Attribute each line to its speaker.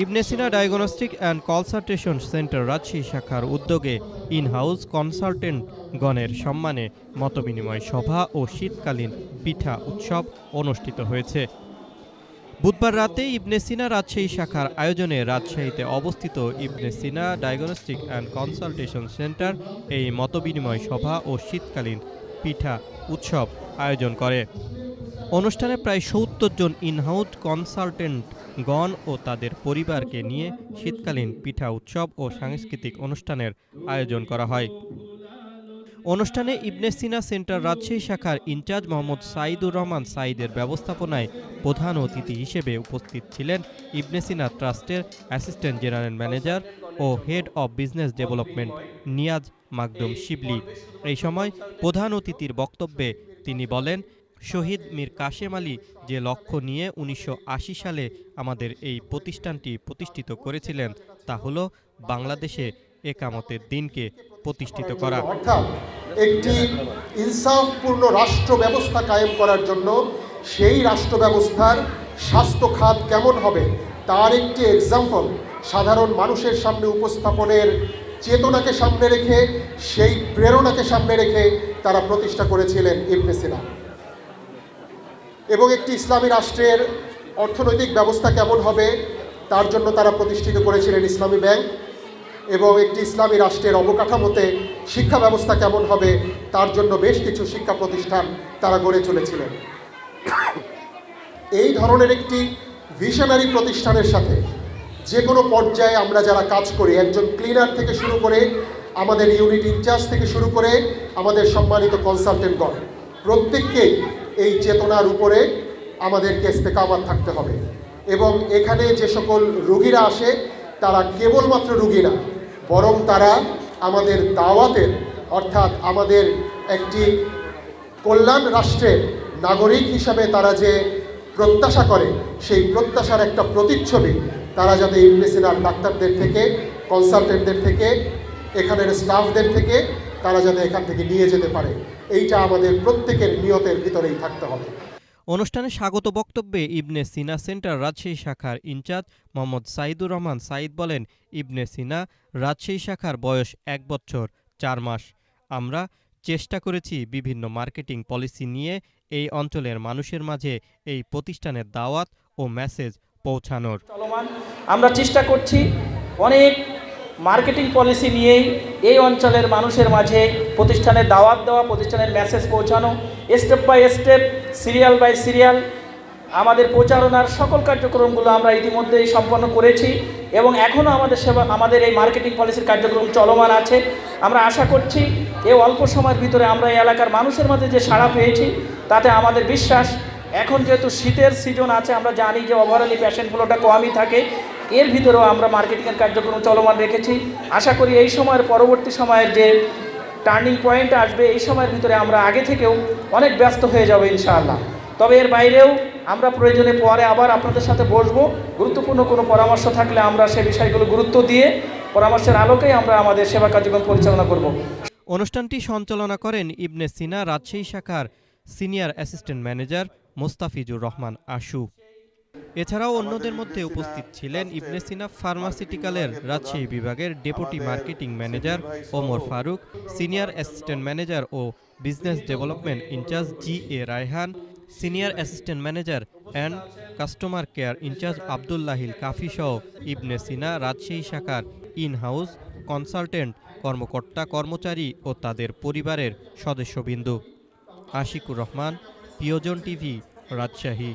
Speaker 1: Ibn Sina diagnostic and consultation center Rajshahi শাখার উদ্যোগে in house consultant গণের সম্মানে মতবিনিময় সভা ও শীতকালীন পিঠা উৎসব অনুষ্ঠিত হয়েছে। বুধবার রাতে ইবনে সিনা রাজশাহী শাখার আয়োজনে রাজশাহীতে অবস্থিত ইবনে Sina diagnostic and consultation centre এই মতবিনিময় সভা ও শীতকালীন পিঠা উৎসব আয়োজন করে। অনুষ্ঠানে প্রায় ৭০ জন ইন-হাউস কনসালটেন্ট গণ ও তাদের পরিবারকে নিয়ে শীতকালীন পিঠা উৎসব ও সাংস্কৃতিক অনুষ্ঠানের আয়োজন করা হয়। অনুষ্ঠানে ইবনে সিনা সেন্টার রাজশাহী শাখার ইনচার্জ মোহাম্মদ সাইদুর রহমান সাইদের ব্যবস্থাপনায় প্রধান অতিথি হিসেবে উপস্থিত ছিলেন ইবনে সিনা ট্রাস্টের অ্যাসিস্ট্যান্ট জেনারেল ম্যানেজার ও head of business development Niaz Makdum Shibli. এই সময় প্রধান অতিথির বক্তব্যে তিনি বলেন, শহীদ মীর কাশেম আলী যে লক্ষ্য নিয়ে ১৯৮০ সালে আমাদের এই প্রতিষ্ঠানটি প্রতিষ্ঠিত করেছিলেন তা হল বাংলাদেশে একামতের দিনকে প্রতিষ্ঠিত করা,
Speaker 2: অর্থাৎ একটি ইনসাফপূর্ণ রাষ্ট্র ব্যবস্থা কায়েম করার জন্য সেই রাষ্ট্র ব্যবস্থার স্বাস্থ্য খাত কেমন হবে তার একটি এক্সাম্পল সাধারণ মানুষের সামনে উপস্থাপনের চেতনাকে সামনে রেখে, সেই প্রেরণাকে সামনে রেখে তারা প্রতিষ্ঠা করেছিলেন ইবনে সিনা। এবং একটি ইসলামী রাষ্ট্রের অর্থনৈতিক ব্যবস্থা কেমন হবে তার জন্য তারা প্রতিষ্ঠিত করেছিলেন ইসলামী ব্যাংক। এবং একটি ইসলামী রাষ্ট্রের অবকাঠামোতে শিক্ষা ব্যবস্থা কেমন হবে তার জন্য বেশ কিছু শিক্ষা প্রতিষ্ঠান তারা গড়ে চলেছিলেন। এই ধরনের একটি ভিশনারি প্রতিষ্ঠানের সাথে যে কোনো পর্যায়ে আমরা যারা কাজ করি, একজন ক্লিনার থেকে শুরু করে আমাদের ইউনিট ইনচার্জ থেকে শুরু করে আমাদের সম্মানিত কনসালটেন্টগণ, প্রত্যেককেই এই চেতনার উপরে আমাদেরকে ইস্তেকামাত থাকতে হবে। এবং এখানে যে সকল রোগীরা আসে তারা কেবলমাত্র রোগী না, বরং তারা আমাদের দাওয়াতের অর্থাৎ আমাদের একটি কল্যাণ রাষ্ট্রের নাগরিক হিসাবে তারা যে প্রত্যাশা করে সেই প্রত্যাশার একটা প্রতিচ্ছবি তারা যাতে ইবনে সিনার ডাক্তারদের থেকে, কনসালটেন্টদের থেকে, এখানের স্টাফদের থেকে তারা যাতে এখান থেকে নিয়ে যেতে পারে, এইটা আমাদের প্রত্যেকের নিয়তের ভিতরেই থাকতে হবে।
Speaker 1: অনুষ্ঠানে স্বাগত বক্তব্যে ইবনে সিনা সেন্টার রাজশাহী শাখার ইনচার্জ মোহাম্মদ সাইদুর রহমান সাইদ বলেন, ইবনে সিনা রাজশাহী শাখার বয়স ১ বছর ৪ মাস। আমরা চেষ্টা করেছি বিভিন্ন মার্কেটিং পলিসি নিয়ে এই অঞ্চলের মানুষের মাঝে এই প্রতিষ্ঠানের দাওয়াত ও মেসেজ পৌঁছানোর।
Speaker 3: আমরা চেষ্টা করছি অনেক মার্কেটিং পলিসি নিয়েই এই অঞ্চলের মানুষের মাঝে প্রতিষ্ঠানের দাওয়াত দেওয়া, প্রতিষ্ঠানের মেসেজ পৌঁছানো, step by step, serial by serial আমাদের প্রচারণার সকল কার্যক্রমগুলো আমরা ইতিমধ্যেই সম্পন্ন করেছি এবং এখনও আমাদের এই মার্কেটিং পলিসির কার্যক্রম চলমান আছে। আমরা আশা করছি এই অল্প সময়ের ভিতরে আমরা এই এলাকার মানুষের মাঝে যে সাড়া পেয়েছি তাতে আমাদের বিশ্বাস, এখন যেহেতু শীতের সিজন আছে, আমরা জানি যে ওভারঅলি পেশেন্ট ফ্লোটা কমই থাকে, এর ভিতরেও আমরা মার্কেটিংয়ের কার্যক্রম চলমান রেখেছি। আশা করি এই সময়ের পরবর্তী সময়ের যে টার্নিং পয়েন্ট আসবে এই সময়ের ভিতরে আমরা আগে থেকেও অনেক ব্যস্ত হয়ে যাব ইনশাআল্লাহ। তবে এর বাইরেও আমরা প্রয়োজনে পরে আবার আপনাদের সাথে বসবো, গুরুত্বপূর্ণ কোনো পরামর্শ থাকলে আমরা সে বিষয়গুলো গুরুত্ব দিয়ে পরামর্শের আলোকেই আমরা আমাদের সেবা কার্যক্রম পরিচালনা করব।
Speaker 1: অনুষ্ঠানটি সঞ্চালনা করেন ইবনে সিনা রাজশাহী শাখার senior assistant manager Mostafizur Rahman Ashu. এছাড়াও অন্যদের মধ্যে উপস্থিত ছিলেন ইবনে সিনা ফার্মাসিউটিক্যালের রাজশাহী বিভাগের deputy marketing manager Omar Faruk, senior assistant manager ও business development incharge GA. Raihan, senior assistant manager and customer care incharge Abdullahil Kafi সহ ইবনে সিনা রাজশাহী শাখার ইন-হাউস কনসালটেন্ট কর্মকর্তা কর্মচারী ও তাদের পরিবারের সদস্যবৃন্দ। আশিকুর রহমান, প্রিয়জন টিভি, রাজশাহী।